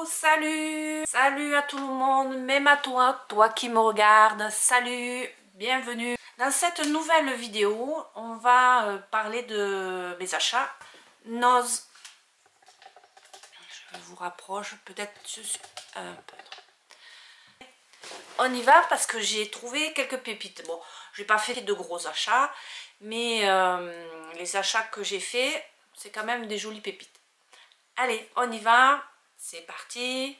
salut! Salut à tout le monde, même à toi, toi qui me regardes, salut, bienvenue. Dans cette nouvelle vidéo, on va parler de mes achats. Noz, je vous rapproche peut-être un peu. On y va parce que j'ai trouvé quelques pépites. Bon, j'ai pas fait de gros achats, mais les achats que j'ai fait, c'est quand même des jolies pépites. Allez, on y va, c'est parti,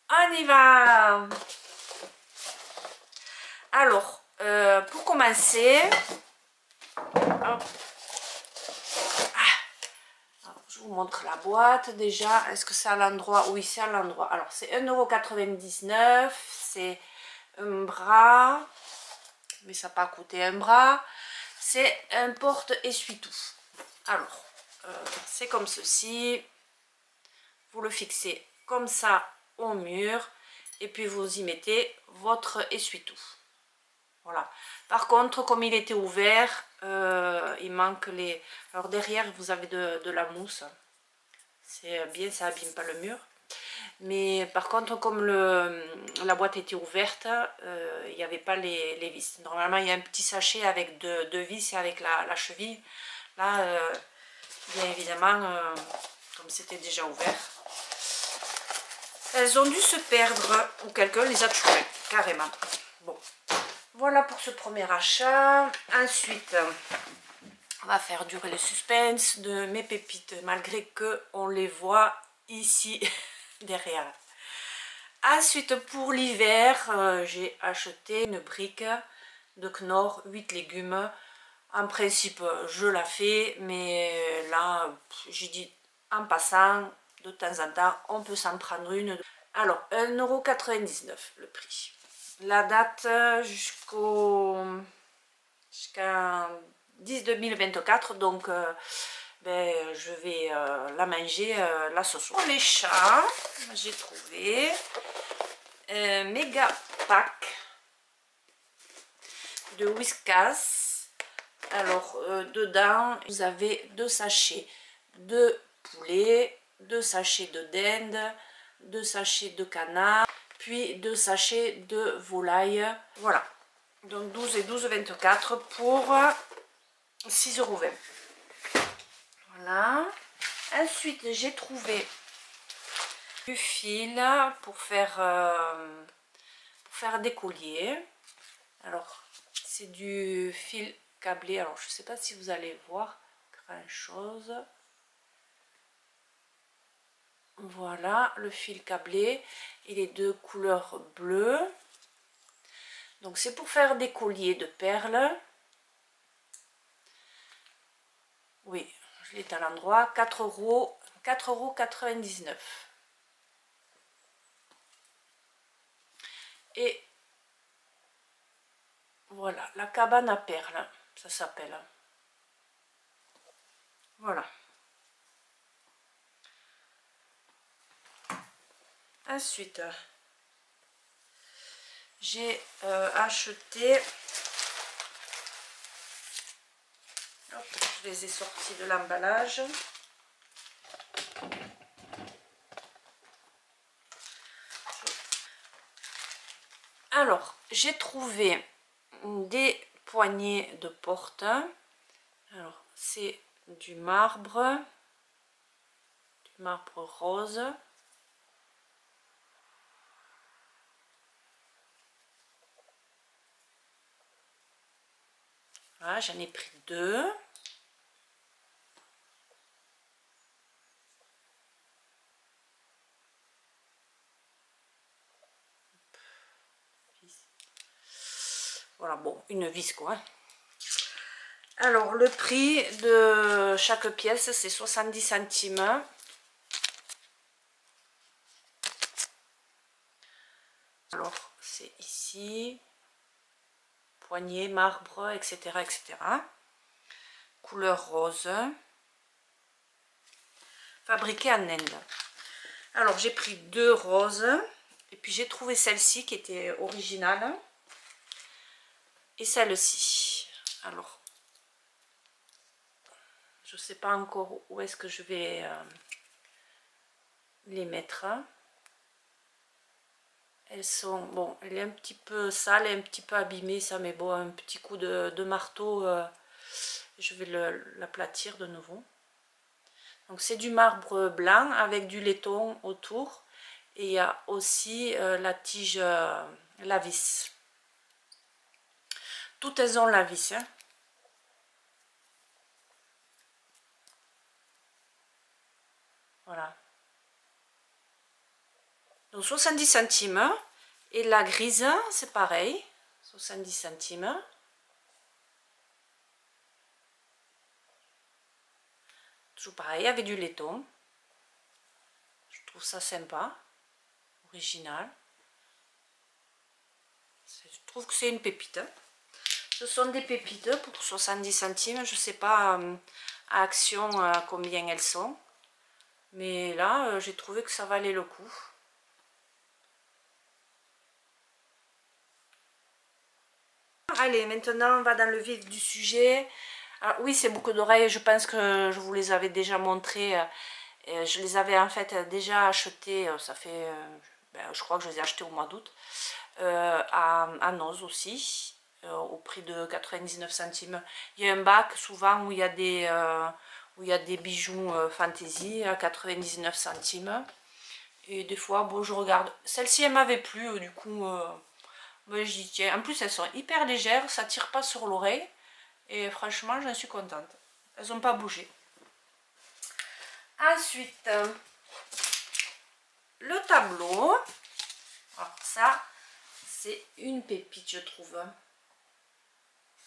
on y va. Alors, pour commencer, hop. Alors, je vous montre la boîte déjà. Est-ce que c'est à l'endroit? Oui, c'est à l'endroit. Alors, c'est 1,99 €, c'est un bras, mais ça n'a pas coûté un bras. C'est un porte-essuie-tout. Alors, c'est comme ceci. Vous le fixez comme ça au mur et puis vous y mettez votre essuie-tout. Voilà. Par contre, comme il était ouvert, il manque les... Alors derrière, vous avez de la mousse. C'est bien, ça abîme pas le mur. Mais par contre, comme la boîte était ouverte, il n'y avait pas les vis. Normalement, il y a un petit sachet avec deux vis et avec la cheville. Là, bien évidemment, comme c'était déjà ouvert, elles ont dû se perdre ou quelqu'un les a tuées, carrément. Bon, voilà pour ce premier achat. Ensuite, on va faire durer le suspense de mes pépites, malgré que on les voit ici derrière. Ensuite, pour l'hiver, j'ai acheté une brique de Knorr 8 légumes. En principe, je la fais, mais là, j'ai dit en passant, de temps en temps, on peut s'en prendre une. Alors, 1,99 € le prix. La date jusqu'à 10 2024, donc je vais la manger là ce soir. Pour les chats, j'ai trouvé un méga pack de Whiskas. Alors, dedans, vous avez 2 sachets de poulet, 2 sachets de dinde, 2 sachets de canard, puis 2 sachets de volaille. Voilà. Donc 12 et 12, 24 pour 6,20 €. Voilà. Ensuite, j'ai trouvé du fil pour faire des colliers. Alors, c'est du fil câblé. Alors, je ne sais pas si vous allez voir grand chose. Voilà, le fil câblé. Il est de couleur bleue. Donc, c'est pour faire des colliers de perles. Oui, je l'ai à l'endroit. 4,99 €. Et voilà, la cabane à perles, ça s'appelle. Voilà. Ensuite, j'ai acheté... Hop, je les ai sortis de l'emballage. Alors, j'ai trouvé des poignées de porte. Alors, c'est du marbre rose. Voilà, j'en ai pris 2. Voilà, bon, une vis quoi. Alors, le prix de chaque pièce, c'est 70 centimes. Alors, c'est ici, poignée, marbre, etc., etc. Couleur rose. Fabriqué en Inde. Alors, j'ai pris 2 roses. Et puis, j'ai trouvé celle-ci qui était originale. Et celle-ci. Alors, je ne sais pas encore où est-ce que je vais les mettre. Elles sont, bon, elle est un petit peu sale et un petit peu abîmée, ça, mais bon, un petit coup de marteau, je vais l'aplatir de nouveau. Donc c'est du marbre blanc avec du laiton autour. Et il y a aussi la tige, la vis. Toutes elles ont la vis. Hein. Voilà. Donc 70 centimes. Et la grise, c'est pareil. 70 centimes. Toujours pareil, avec du laiton. Je trouve ça sympa. Original. Je trouve que c'est une pépite. Ce sont des pépites pour 70 centimes. Je ne sais pas à Action combien elles sont. Mais là, j'ai trouvé que ça valait le coup. Allez, maintenant on va dans le vif du sujet. Alors, oui, ces boucles d'oreilles, je pense que je vous les avais déjà montrées. Je les avais en fait déjà achetées, ça fait, je crois que je les ai achetées au mois d'août, à Noz aussi, au prix de 99 centimes. Il y a un bac souvent où il y a des bijoux fantaisie à 99 centimes. Et des fois, bon, je regarde. Celle-ci, elle m'avait plu, du coup, j'y tiens. En plus, elles sont hyper légères, ça tire pas sur l'oreille. Et franchement, j'en suis contente. Elles n'ont pas bougé. Ensuite, le tableau. Alors ça, c'est une pépite, je trouve.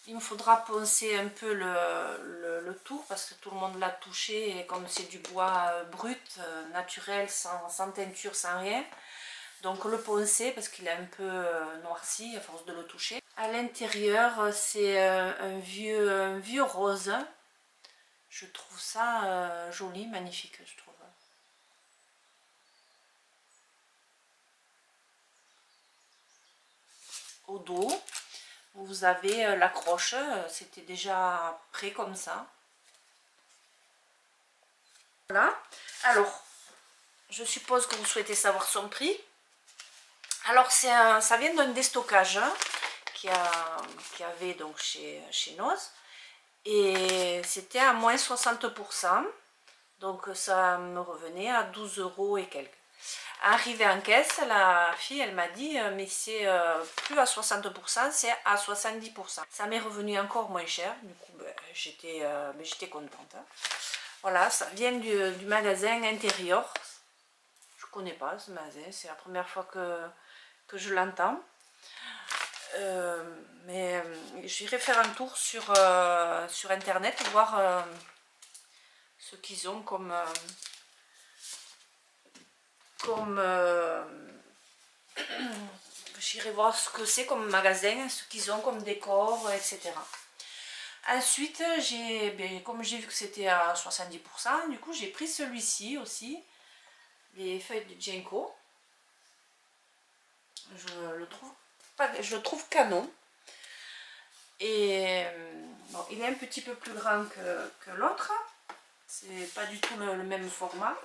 Il me faudra poncer un peu le tour parce que tout le monde l'a touché. Et comme c'est du bois brut, naturel, sans teinture, sans rien. Donc le poncer parce qu'il est un peu noirci à force de le toucher. À l'intérieur, c'est un vieux rose. Je trouve ça joli, magnifique, je trouve. Au dos, vous avez l'accroche, c'était déjà prêt comme ça. Voilà. Alors, je suppose que vous souhaitez savoir son prix. Alors, ça vient d'un déstockage hein, qu'il y avait donc chez Noz. Et c'était à moins 60%. Donc, ça me revenait à 12 € et quelques. Arrivé en caisse, la fille, elle m'a dit, mais c'est plus à 60%, c'est à 70%. Ça m'est revenu encore moins cher, du coup, j'étais contente. Hein. Voilà, ça vient du magasin Intérieur. Je ne connais pas ce magasin, c'est la première fois que je l'entends. Mais j'irai faire un tour sur Internet, voir ce qu'ils ont comme j'irai voir ce que c'est comme magasin, ce qu'ils ont comme décor, etc. Ensuite, comme j'ai vu que c'était à 70%, du coup j'ai pris celui-ci aussi, les feuilles de Ginkgo. Je le trouve canon. Et bon, il est un petit peu plus grand que l'autre. C'est pas du tout le même format.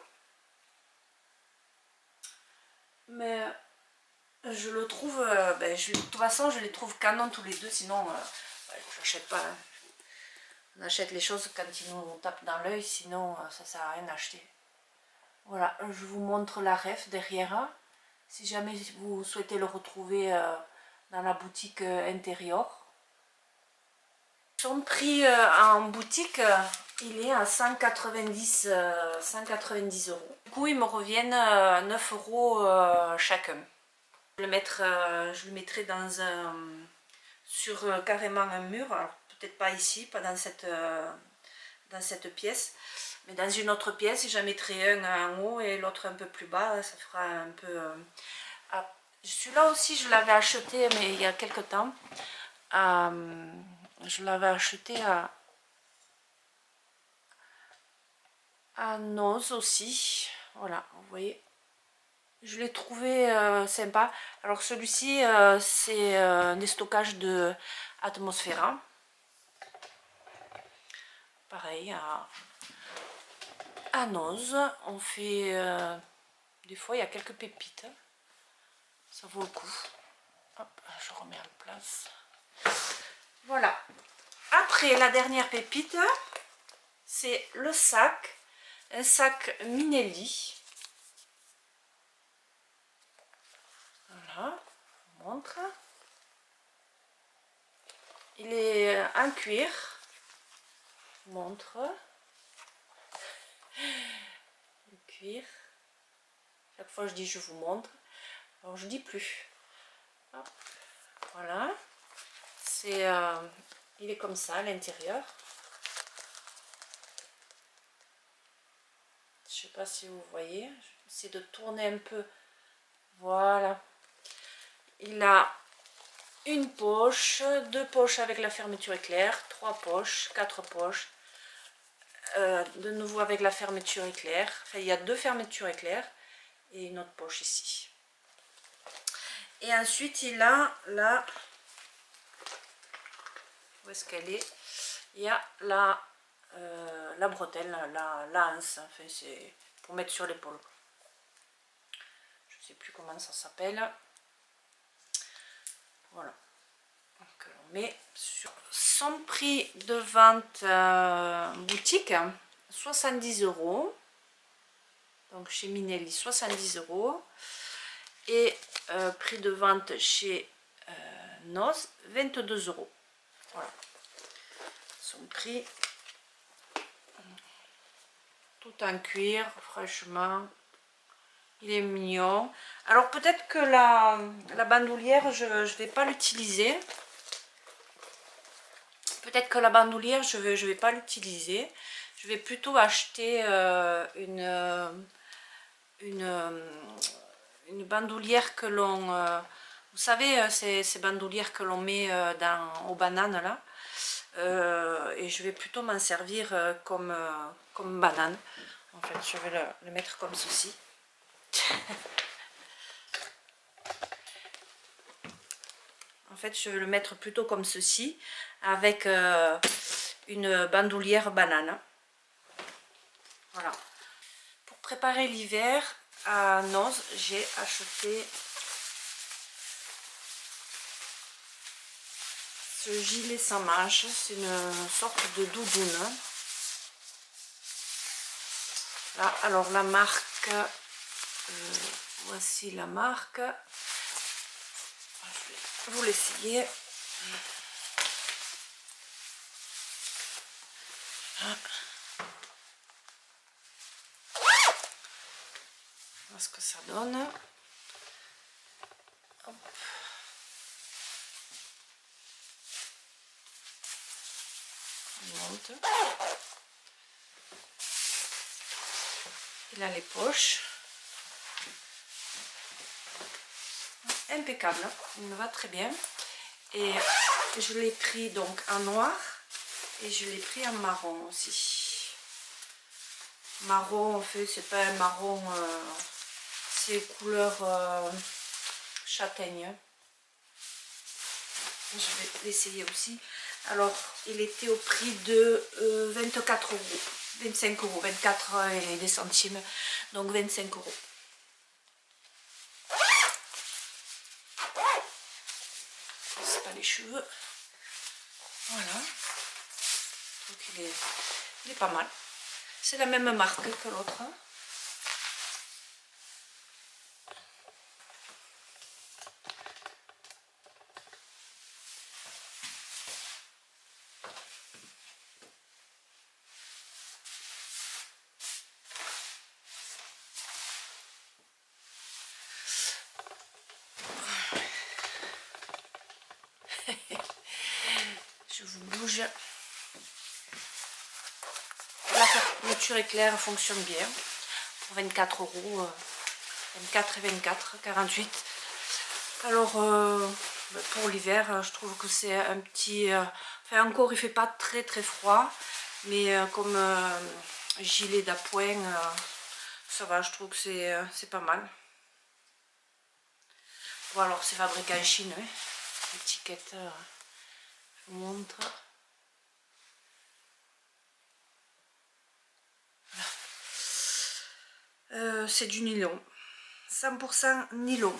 Mais je le trouve, de toute façon je les trouve canon tous les deux, sinon je n'achète pas. Hein. On achète les choses quand ils nous tapent dans l'œil, sinon ça sert à rien d'acheter. Voilà, je vous montre la ref derrière. Si jamais vous souhaitez le retrouver dans la boutique intérieure. Son prix en boutique, il est à 190 €. Du coup, ils me reviennent 9 € chacun. Je le mettrai sur carrément un mur. Alors peut-être pas ici, pas dans cette pièce, mais dans une autre pièce. J'en mettrai un en haut et l'autre un peu plus bas. Ça fera un peu. Celui-là aussi, je l'avais acheté, mais il y a quelques temps. Je l'avais acheté à Noz aussi. Voilà, vous voyez. Je l'ai trouvé sympa. Alors celui-ci, c'est un déstockage de Atmosphera. Pareil, à Noz, on fait... des fois, il y a quelques pépites. ça vaut le coup. Hop, je remets en place. Voilà. Après, la dernière pépite, c'est le sac. Un sac Minelli. Voilà, je vous montre. Il est en cuir. Je vous montre. Le cuir. Chaque fois je dis je vous montre. Alors je dis plus. Hop. Voilà. C'est, il est comme ça à l'intérieur. Je sais pas si vous voyez. Je vais essayer de tourner un peu. Voilà. Il a une poche, deux poches avec la fermeture éclair, trois poches, quatre poches. De nouveau avec la fermeture éclair. Enfin, il y a deux fermetures éclair et une autre poche ici. Et ensuite, il a la... Où est-ce qu'elle est? Il y a la bretelle, la hanse. Enfin, c'est pour mettre sur l'épaule. Je ne sais plus comment ça s'appelle. Voilà. Donc, on met sur son prix de vente boutique, 70 €. Donc chez Minelli, 70 €. Et prix de vente chez Noz, 22 €. Voilà. Son prix. Tout en cuir, franchement. Il est mignon. Alors peut-être que la bandoulière, je ne vais pas l'utiliser. Peut-être que la bandoulière, je vais pas l'utiliser. Je vais plutôt acheter une bandoulière que l'on... vous savez, ces bandoulières que l'on met aux bananes là. Et je vais plutôt m'en servir comme banane. En fait, je vais le mettre comme ceci. En fait, je vais le mettre plutôt comme ceci, avec une bandoulière banane. Voilà. Pour préparer l'hiver, à Noz, j'ai acheté ce gilet sans manches. C'est une sorte de doudoune. Là, alors la marque, voici la marque. Je vais vous l'essayer. Voilà ce que ça donne. Hop. On monte. Il a les poches. Impeccable, il me va très bien. Et je l'ai pris donc en noir et je l'ai pris en marron aussi. Marron, en fait, c'est pas un marron, c'est couleur châtaigne. Je vais l'essayer aussi. Alors, il était au prix de 24 €, 25 €, 24 et des centimes, donc 25 €. C'est pas les cheveux. Voilà. Donc il est pas mal. C'est la même marque que l'autre. Je vous bouge. La fermeture éclair fonctionne bien. Pour 24 €, 24 et 24, 48. Alors, pour l'hiver, je trouve que c'est un petit... enfin, encore, il fait pas très froid. Mais comme gilet d'appoint, ça va, je trouve que c'est pas mal. Bon, alors, c'est fabriqué en Chine. Hein. L'étiquette, je vous montre. C'est du nylon, 100% nylon.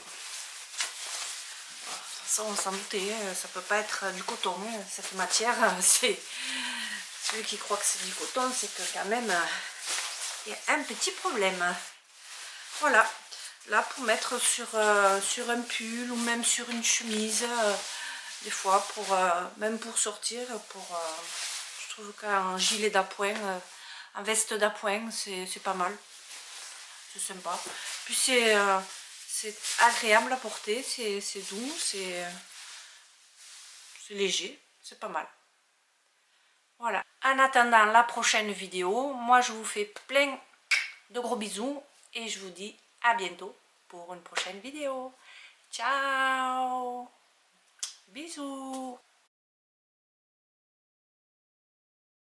Ça, on s'en doutait, hein, ça peut pas être du coton, hein, cette matière. C'est celui qui croit que c'est du coton, c'est que quand même il y a un petit problème. Voilà, là pour mettre sur un pull ou même sur une chemise, des fois pour même pour sortir, je trouve qu'un gilet d'appoint, un veste d'appoint, c'est pas mal, c'est sympa. Puis c'est agréable à porter, c'est doux, c'est léger, c'est pas mal. Voilà, en attendant la prochaine vidéo, moi je vous fais plein de gros bisous et je vous dis à bientôt pour une prochaine vidéo. Ciao, bisous.